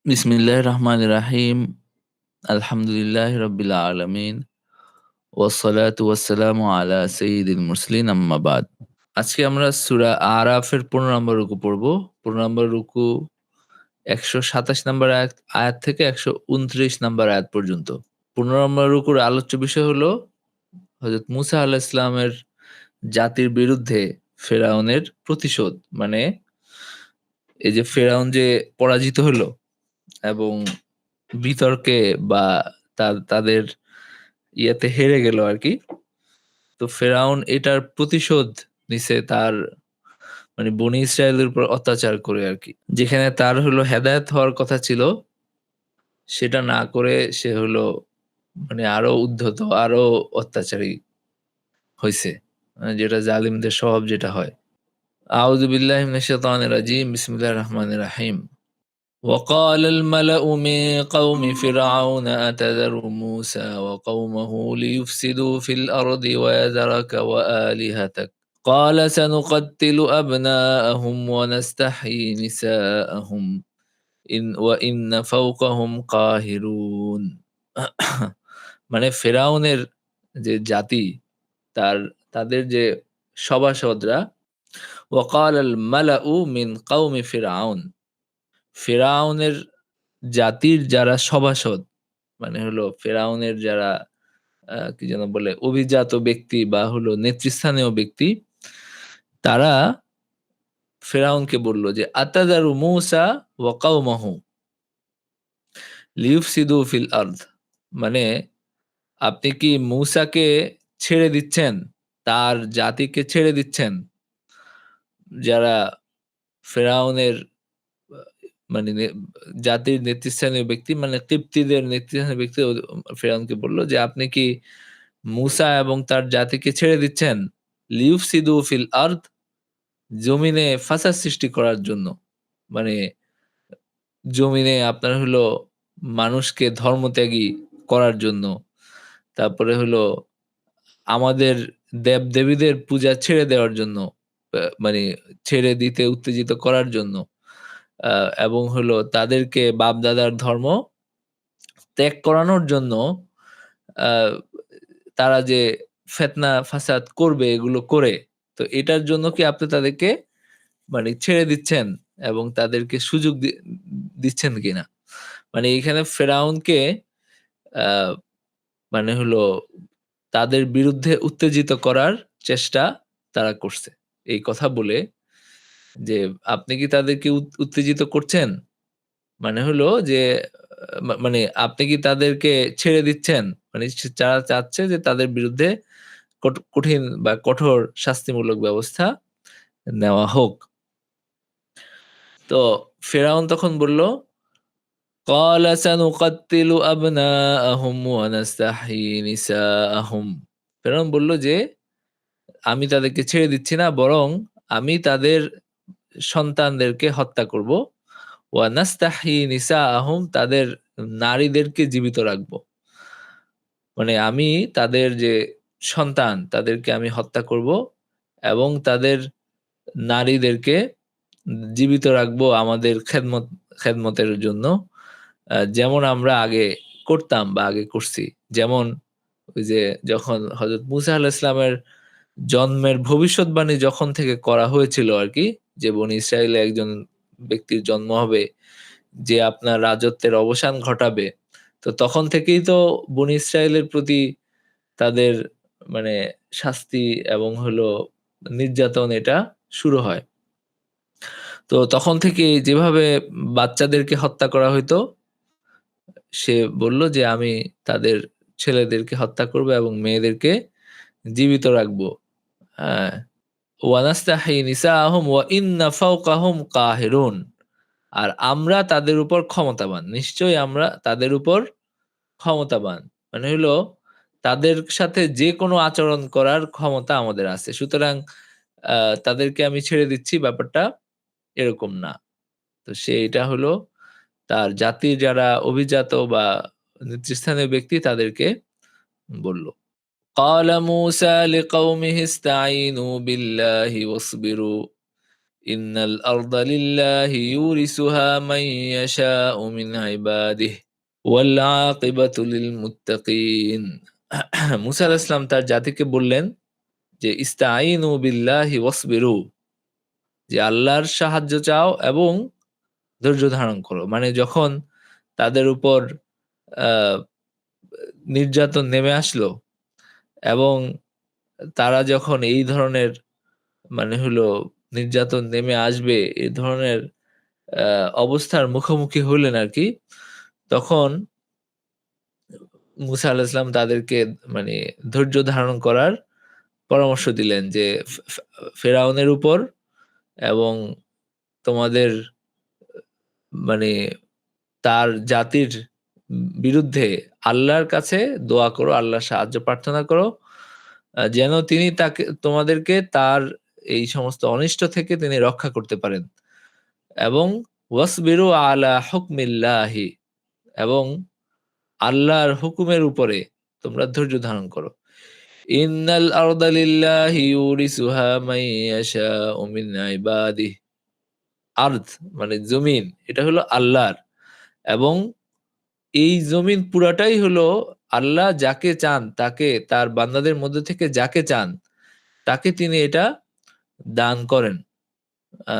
বিসমিল্লাহির রহমানির রাহিম। আলহামদুলিল্লাহি রাব্বিল আলামিন। ওয়াসসালাতু ওয়াসসালামু আলা সাইয়্যিদিল মুরসালিন আম্মা বাদ। আজকে আমরা সূরা আরাফের ১৫ নম্বর রুকু পড়ব। ১৫ নম্বর রুকু ১২৭ নম্বর আয়াত থেকে ১২৯ নম্বর আয়াত পর্যন্ত। ১৫ নম্বর রুকুর আলোচ্য বিষয় হলো হযরত মূসা আলাইহিস সালামের জাতির বিরুদ্ধে ফেরাউনের প্রতিশোধ। মানে এই যে ফেরাউন যে পরাজিত হলো এবং বিতর্কে বা তাদের ইয়েতে হেরে গেল আরকি। তো ফেরাউন এটার প্রতিশোধ নিছে তার মানে বনী ইসরায়েলের উপর অত্যাচার করে আরকি। যেখানে তার হলো হেদায়েত হওয়ার কথা ছিল, সেটা না করে সে হলো মানে আরো উদ্ধত, আরো অত্যাচারী হইছে। যেটা জালিমদের স্বভাব যেটা হয়। আউযু বিল্লাহি মিনাশ শাইতানির রাজিম। বিসমিল্লাহির রহমানির রহিম। وقال الملأ من قوم فرعون أتذر موسى وقومه ليفسدوا في الأرض ويذرك وآلهتك قال سنقتل أبناءهم ونستحيي نساءهم وإن فوقهم قاهرون মানে ফেরাউনের যে জাতি তাদের যে সভাসদরা وقال الملأ من قوم فرعون ফেরাউনের জাতির যারা সভাসদ মানে হলো ফেরাউনের যারা কি যেন বলে অভিজাত ব্যক্তি বা হলো নেতৃস্থানীয় ব্যক্তি তারা ফেরাউনকে বলল যে আতাযারু মূসা ওয়া কওমাহু লিইফসিদু ফিল আরদ মানে আপনি কি মূসাকে ছেড়ে দিচ্ছেন তার জাতিকে ছেড়ে দিচ্ছেন যারা ফেরাউনের আ মানে জাতির নেতৃস্থানীয় ব্যক্তি মানে কিবতীদের নেতৃস্থানীয় ব্যক্তি ফেরাউনকে বলল যে, "আপনি কি মূসা এবং তার জাতিকে ছেড়ে দিচ্ছেন? লিইফসিদু ফিল আরদ জমিনে ফাসাদ সৃষ্টি করার জন্য।" মানে জমিনে আপনার হলো মানুষকে ধর্মত্যাগী করার জন্য। তারপরে হলো আমাদের দেব-দেবীদের পূজা ছেড়ে দেওয়ার জন্য। মানে ছেড়ে দিতে উত্তেজিত করার জন্য। আ এবং হলো তাদেরকে বাপ-দাদার ধর্ম ত্যাগ করানোর জন্য আ তারা যে ফিতনা ফাসাদ করবে এগুলো করে, তো এটার জন্য কি আপনি তাদেরকে মানে ছেড়ে দিচ্ছেন এবং তাদেরকে সুযোগ দিচ্ছেন কিনা? মানে এখানে ফেরাউনকে আ মানে হলো তাদের বিরুদ্ধে উত্তেজিত করার চেষ্টা তারা করছে। এই কথা বলে যে, "আপনি কি তাদেরকে উত্তেজিত করছেন?" মানে হলো যে মানে আপনি কি তাদেরকে ছেড়ে দিচ্ছেন? মানে তারা চাচ্ছে যে তাদের বিরুদ্ধে কঠিন বা কঠোর শাস্তিমূলক ব্যবস্থা নেওয়া হোক। তো ফেরাউন তখন বলল, "ক্বালা সানুকাত্তিলু আবনাআহুম ওয়া নাস্তাহয়ি নিসাআহুম।" ফেরাউন বলল যে, "আমি তাদেরকে ছেড়ে দিচ্ছি না, বরং আমি তাদের সন্তানদেরকে হত্যা করব। ওয়া নাস্তাহয়ি নিসাআহুম তাদের নারীদেরকে জীবিত রাখব।" মানে আমি তাদের যে সন্তান তাদেরকে আমি হত্যা করব এবং তাদের নারীদেরকে জীবিত রাখবো আমাদের খেদমতের জন্য। যেমন আমরা আগে করতাম বা আগে করছি। যেমন ওই যে যখন হযরত মূসা আলাইহিস সালামের জন্মের ভবিষ্যৎবাণী যখন থেকে করা হয়েছিল আরকি, যে বনী ইসরাইলে একজন ব্যক্তির জন্ম হবে, যে আপনার রাজত্বের অবসান ঘটাবে। তো তখন থেকেই তো বনী ইসরাইলের প্রতি তাদের মানে শাস্তি এবং হলো নির্যাতন এটা শুরু হয়। তো তখন থেকেই যেভাবে বাচ্চাদেরকে হত্যা করা হইতো, সে বলল যে, "আমি তাদের ছেলেদেরকে হত্যা করব এবং মেয়েদেরকে জীবিত রাখবো।" হ্যাঁ? ওয়া নাস্তাহি নিসাআহুম ওয়া ইন্না ফাওকাহুম কাহিরুন। আর আমরা তাদের উপর ক্ষমতাবান। নিশ্চয়ই আমরা তাদের উপর ক্ষমতাবান। মানে হইলো তাদের সাথে যেকোনো আচরণ করার ক্ষমতা আমাদের আছে। সুতরাং আ তাদেরকে আমি ছেড়ে দিচ্ছি ব্যাপারটা এরকম না। তো সে এটা হলো তার জাতির যারা অভিজাত বা নেতৃস্থানীয় ব্যক্তি তাদেরকে বলল। قال موسى لقومه استعينوا بالله واصبروا ইন্নাল আরদা লিল্লাহি ইউরিসুহা মান ইয়াশাউ মিন ইবাদিহি ওয়াল আকিবাতু লিল মুত্তাকিন। মুসা আলাইহিস সালাম তার জাতিকে বললেন যে ইস্তাঈনু বিল্লাহি ওয়াসবিরু, যে আল্লাহর সাহায্য চাও এবং ধৈর্য ধারণ করো। মানে যখন তাদের উপর আ নির্যাতন নেমে আসলো এবং তারা যখন এই ধরনের মানে হলো নির্যাতন নেমে আসবে, এ ধরনের আ অবস্থার মুখোমুখি হলেন আরকি। তখন মুসা আলাইহিস সালাম তাদেরকে মানে ধৈর্য ধারণ করার পরামর্শ দিলেন যে ফেরাউনের উপর এবং তোমাদের মানে তার জাতির বিরুদ্ধে আল্লাহর কাছে দোয়া করো, আল্লাহর সাহায্য প্রার্থনা করো। যেন তিনি তোমাদেরকে তার এই সমস্ত অনিষ্ট থেকে তিনি রক্ষা করতে পারেন। এবং ওয়াসবিরু আলা হুকমিল্লাহি, এবং আল্লাহর হুকুমের উপরে তোমরা ধৈর্য ধারণ করো। ইন্নাল আরদা লিল্লাহি ইউরিসুহা মান ইয়াশাউ মিন ইবাদিহি। আরদ মানে জমিন, এটা হলো আল্লাহর, এবং এই জমিন পুরাটাই হলো আল্লাহ যাকে চান তাকে, তার বান্দাদের মধ্যে থেকে যাকে চান তাকে তিনি এটা দান করেন। আ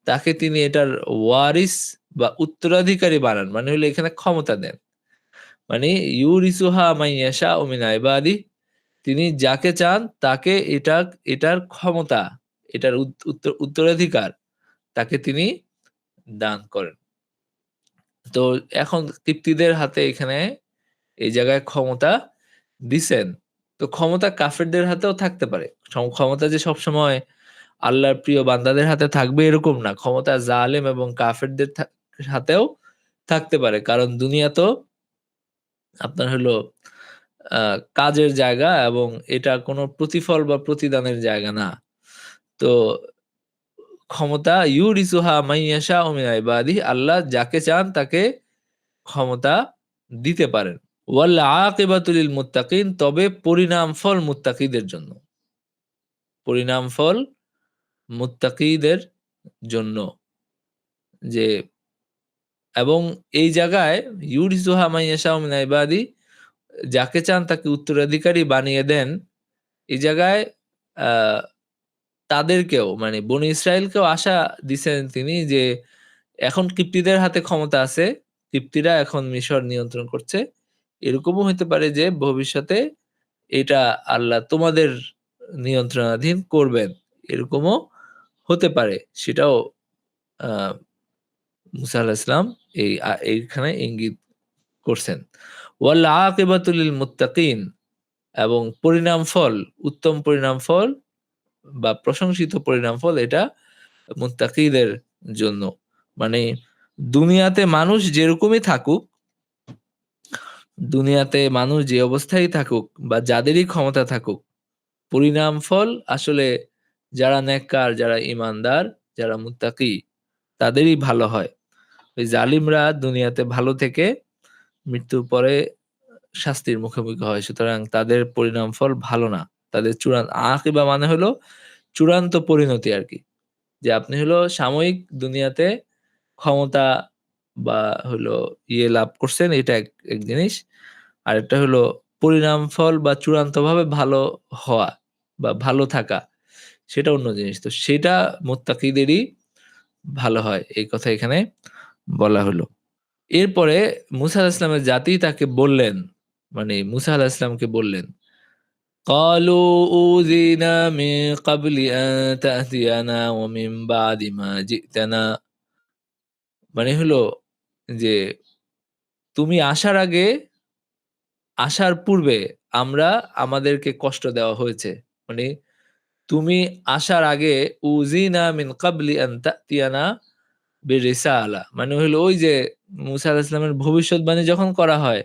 তাকে তিনি এটার ওয়ারিস বা উত্তরাধিকারী বানান। মানে হলো এখানে ক্ষমতা দেন। মানে ইউরিসুহা মান ইয়াশাউ মিন ইবাদিহি, তিনি যাকে চান তাকে এটার ক্ষমতা, এটার উত্তরাধিকার তাকে তিনি দান করেন। তো এখন কিপ্তীদের হাতে এখানে এই জায়গায় ক্ষমতা দিছেন। তো ক্ষমতা কাফেরদের হাতেও থাকতে পারে। ক্ষমতা যে সবসময় আল্লাহর প্রিয় বান্দাদের হাতে থাকবে এরকম না। ক্ষমতা জালেম এবং কাফেরদের হাতেও থাকতে পারে। কারণ দুনিয়া তো আপনার হলো আ কাজের জায়গা, এবং এটা কোনো প্রতিফল বা প্রতিদানের জায়গা না। তো ক্ষমতা ইউরিসুহা মান ইয়াশাউ মিন ইবাদিহি, আল্লাহ যাকে চান তাকে ক্ষমতা দিতে পারেন। ওয়াল আকিবাতু লিল মুত্তাকিন, তবে পরিণাম ফল মুত্তাকিদের জন্য। পরিণাম ফল মুত্তাকিদের জন্য। যে এবং এই জায়গায় ইউরিসুহা মান ইয়াশাউ মিন ইবাদিহি, যাকে চান তাকে উত্তরাধিকারী বানিয়ে দেন। এই জায়গায় আ তাদেরকেও মানে বনী ইসরাইলকেও আশা দিছেন তিনি যে এখন কিপ্তীদের হাতে ক্ষমতা আছে। কিপ্তীরা এখন মিশর নিয়ন্ত্রণ করছে। এরকমও হইতে পারে যে ভবিষ্যতে এটা আল্লাহ তোমাদের নিয়ন্ত্রণাধীন করবেন। এরকমও হতে পারে। সেটাও আ মুসা আলাইহিস সালাম এইখানে ইঙ্গিত করছেন। ওয়াল আকিবাতু লিল মুত্তাকিন, এবং পরিণাম ফল, উত্তম পরিণাম ফল বা প্রশংসিত পরিণাম ফল এটা মুত্তাকিদের জন্য। মানে দুনিয়াতে মানুষ যেরকমই থাকুক, দুনিয়াতে মানুষ যে অবস্থায় থাকুক বা যাদেরই ক্ষমতা থাকুক, পরিণাম ফল আসলে যারা নেককার, যারা ঈমানদার, যারা মুত্তাকি তাদেরই ভালো হয়। ওই জালিমরা দুনিয়াতে ভালো থেকে মৃত্যুর পরে শাস্তির মুখোমুখি হয়। সুতরাং তাদের পরিণাম ফল ভালো না। তাদের আকিবা মানে হলো চূড়ান্ত পরিণতি আরকি। যে আপনি হলো সাময়িক দুনিয়াতে ক্ষমতা বা হলো লাভ করছেন, এটা এক জিনিস। আরেকটা হলো পরিণাম ফল বা চূড়ান্তভাবে ভালো হওয়া বা ভালো থাকা, সেটা অন্য জিনিস। তো সেটা মুত্তাকিদেরই ভালো হয়। এই কথা এখানে বলা হলো। এরপরে মুসা আলাইহিস সালামের জাতি তাকে বললেন, মানে মুসা আলাইহিস সালামকে বললেন, قالوا أوذينا من قبل أن تأتينا ومن بعد ما جئتنا। মানে হলো যে তুমি আসার পূর্বে আমাদেরকে কষ্ট দেওয়া হয়েছে। মানে তুমি আসার আগে উযিনা মিন ক্বাবলি আন তা'তিয়ানা বিরিসালা, মানে হলো ওই যে মুসা আলাইহিস সালামের ভবিষ্যদ্বাণী যখন করা হয়,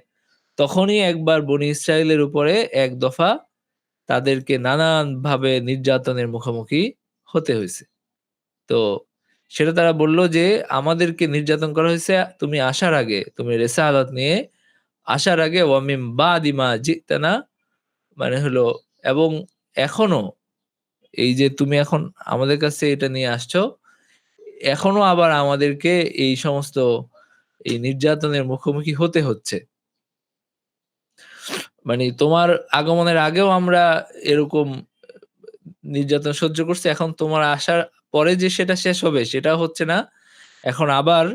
তখনই একবার বনী ইসরাইলের উপরে এক দফা তাদেরকে নানানভাবে নির্যাতনের মুখোমুখি হতে হইছে। তো সেটা তারা বলল যে, "আমাদেরকে নির্যাতন করা হইছে তুমি আসার আগে, তুমি রিসালাত নিয়ে আসার আগে ওয়া মিন বাদি মা জিতানা", মানে হলো এবং এখনো এই যে তুমি এখন আমাদের কাছে এটা নিয়ে আসছো, এখনো আবার আমাদেরকে এই সমস্ত এই নির্যাতনের মুখোমুখি হতে হচ্ছে। মানে তোমার আগমনের আগেও আমরা এরকম নির্যাতন সহ্য করছি। এখন তোমার আসার পরে যে সেটা শেষ হবে সেটাও হচ্ছে না। এখন আবার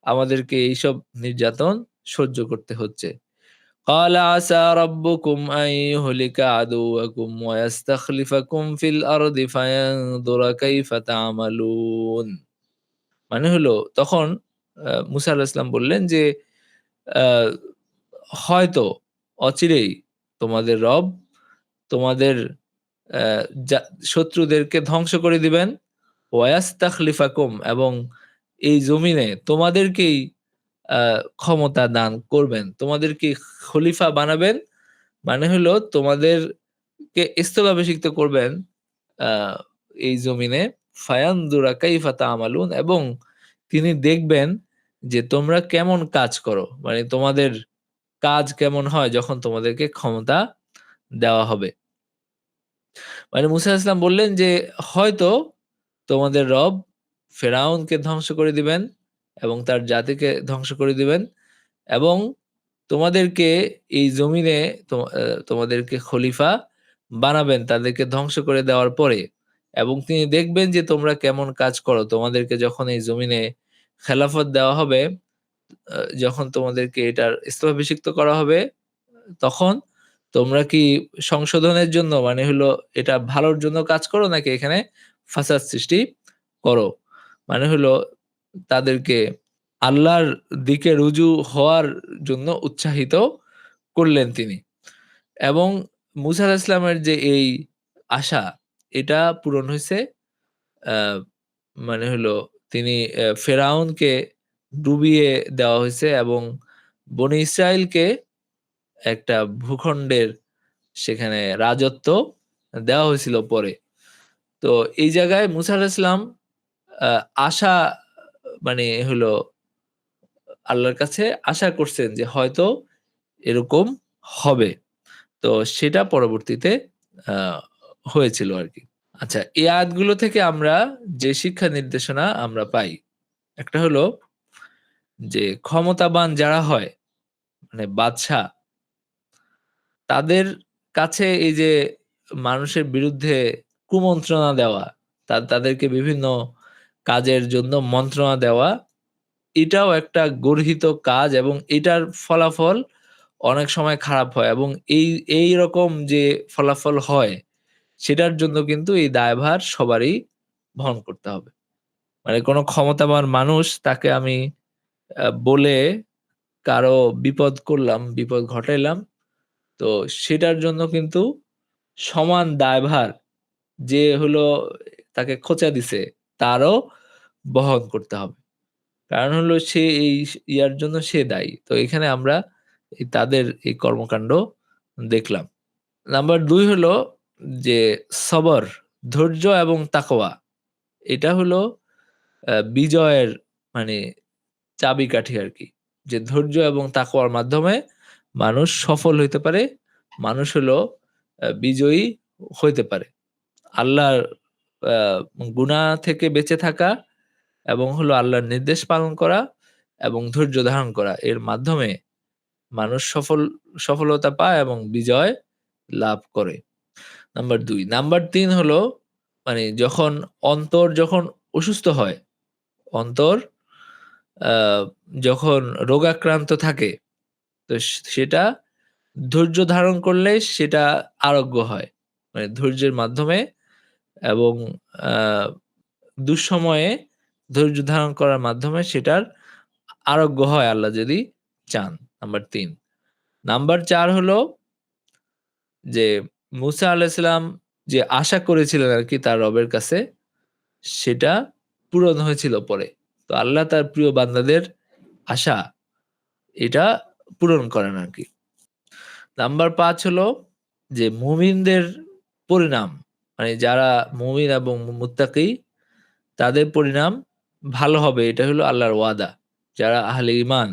আমাদেরকে এইসব নির্যাতন সহ্য করতে হচ্ছে। قال عسى ربكم أن يهلك عدوكم ويستخلفكم في الأرض فينظر كيف تعملون। মানে হলো তখন মুসা আলাইহিস সালাম বললেন যে, আ হয়তো অচিরেই তোমাদের রব তোমাদের অ্যা যা শত্রুদেরকে ধ্বংস করে দিবেন। ওয়াস্তাখলিফাকুম এবং এই জমিনে তোমাদেরকেই আ ক্ষমতা দান করবেন। তোমাদেরকে খলিফা বানাবেন। মানে হলো তোমাদেরকে স্থলাভিষিক্ত করবেন আ এই জমিনে। ফায়ানজুরা কাইফা তা'মালুন এবং তিনি দেখবেন যে তোমরা কেমন কাজ করো। মানে তোমাদের কাজ কেমন হয় যখন তোমাদেরকে ক্ষমতা দেওয়া হবে। মানে মুসা আলাইহিস সালাম বললেন যে, "হয়তো তোমাদের রব ফেরাউনকে ধ্বংস করে দিবেন এবং তার জাতিকে ধ্বংস করে দিবেন এবং তোমাদেরকে এই জমিনে তোমাদেরকে খলিফা বানাবেন তাদেরকে ধ্বংস করে দেওয়ার পরে এবং তিনি দেখবেন যে তোমরা কেমন কাজ করো। তোমাদেরকে যখন এই জমিনে খেলাফত দেওয়া হবে, যখন তোমাদেরকে এটার স্থলাভিষিক্ত করা হবে তখন তোমরা কি সংশোধনের জন্য মানে হলো এটা ভালোর জন্য কাজ করো নাকি এখানে ফাসাদ সৃষ্টি করো? মানে হলো তাদেরকে আল্লাহর দিকে রুজু হওয়ার জন্য উৎসাহিত করলেন তিনি। এবং মুসা আলাইহিস সালামের যে এই আশা এটা পূরণ হইছে। আ মানে হলো তিনি ফেরাউনকে ডুবিয়ে দেওয়া হইছে এবং বনী ইসরাইলকে একটা ভূখণ্ডের সেখানে রাজত্ব দেওয়া হয়েছিল পরে। তো এই জায়গায় মুসা আলাইহিস সালাম আ আশা মানে হলো আল্লাহর কাছে আশা করছেন যে হয়তো এরকম হবে। তো সেটা পরবর্তীতে আ হয়েছিল আরকি। আচ্ছা এই আয়াতগুলো থেকে আমরা যে শিক্ষা নির্দেশনা আমরা পাই, একটা হলো যে ক্ষমতাবান যারা হয় মানে বাদশা তাদের কাছে এই যে মানুষের বিরুদ্ধে কুমন্ত্রণা দেওয়া, তাদেরকে বিভিন্ন কাজের জন্য মন্ত্রণা দেওয়া, এটাও একটা গর্হিত কাজ এবং এটার ফলাফল অনেক সময় খারাপ হয় এবং এইরকম যে ফলাফল হয়, সেটার জন্য কিন্তু এই দায়ভার সবারই বহন করতে হবে। মানে কোনো ক্ষমতাবান মানুষ তাকে আমি বলে কারো বিপদ করলাম, বিপদ ঘটাইলাম, তো সেটার জন্য কিন্তু সমান দায়ভার যে হলো তাকে খোঁচা দিছে, তারও বহন করতে হবে। কারণ হলো সে এই ইয়ার জন্য সে দায়ী। তো এখানে আমরা তাদের এই কর্মকাণ্ড দেখলাম। নাম্বার ২ হলো যে সবর, ধৈর্য এবং তাকওয়া। এটা হলো বিজয়ের মানে চাবিকাঠি আরকি। যে ধৈর্য এবং তাকওয়ার মাধ্যমে মানুষ সফল হইতে পারে। মানুষ হলো বিজয়ী হইতে পারে। আল্লাহর আ গুনাহ থেকে বেঁচে থাকা এবং হলো আল্লাহর নির্দেশ পালন করা এবং ধৈর্য ধারণ করা। এর মাধ্যমে মানুষ সফলতা পায় এবং বিজয় লাভ করে। নাম্বার ২। নাম্বার ৩ হলো মানে যখন অসুস্থ হয়, অন্তর আ যখন রোগাক্রান্ত থাকে, তো সেটা ধৈর্য ধারণ করলে সেটা আরোগ্য হয়। মানে ধৈর্যের মাধ্যমে এবং আ দুঃসময়ে ধৈর্য ধারণ করার মাধ্যমে সেটার আরোগ্য হয় আল্লাহ যদি চান। নাম্বার ৩। নাম্বার ৪ হলো যে মুসা আলাইহিস সালাম যে আশা করেছিলেন আরকি তার রবের কাছে, সেটা পূরণ হয়েছিল পরে। তো আল্লাহ তার প্রিয় বান্দাদের আশা এটা পূরণ করেন আরকি। নাম্বার ৫ হলো যে মুমিনদের পরিণাম, মানে যারা মুমিন এবং মুত্তাকি তাদের পরিণাম ভালো হবে এটা হলো আল্লাহর ওয়াদা। যারা আহলে ঈমান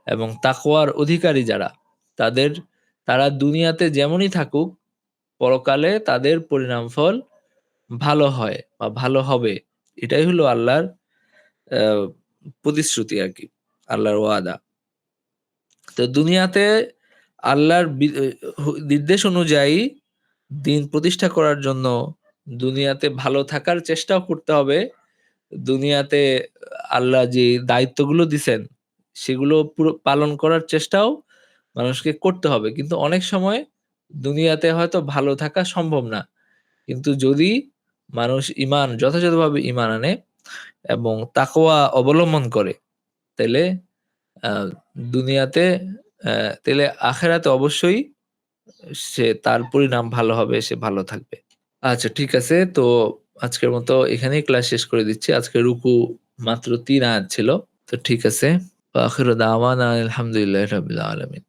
এবং তাকওয়ার অধিকারী যারা, তাদের তারা দুনিয়াতে যেমনই থাকুক, পরকালে তাদের পরিণাম ফল ভালো হয় বা ভালো হবে। এটাই হলো আল্লাহর আ প্রতিশ্রুতি আরকি। আল্লাহর ওয়াদা। তো দুনিয়াতে আল্লাহর নির্দেশ অনুযায়ী দিন প্রতিষ্ঠা করার জন্য দুনিয়াতে ভালো থাকার চেষ্টাও করতে হবে। দুনিয়াতে আল্লাহ যে দায়িত্বগুলো দিছেন, সেগুলো পুরো পালন করার চেষ্টাও মানুষকে করতে হবে। কিন্তু অনেক সময় দুনিয়াতে হয়তো ভালো থাকা সম্ভব না। কিন্তু যদি মানুষ যথাযথভাবে ঈমান আনে এবং তাকওয়া অবলম্বন করে, তাইলে আ দুনিয়াতে তাইলে আখিরাতে অবশ্যই তার পরিণাম ভালো হবে, সে ভালো থাকবে। আচ্ছা ঠিক আছে। তো আজকের মতো এখানেই ক্লাস শেষ করে দিচ্ছি। আজকে রুকু মাত্র ৩ আয়াত ছিল। তো ঠিক আছে। ওয়া আখিরু দাওয়ানা আলহামদুলিল্লাহি রাব্বিল আলামিন।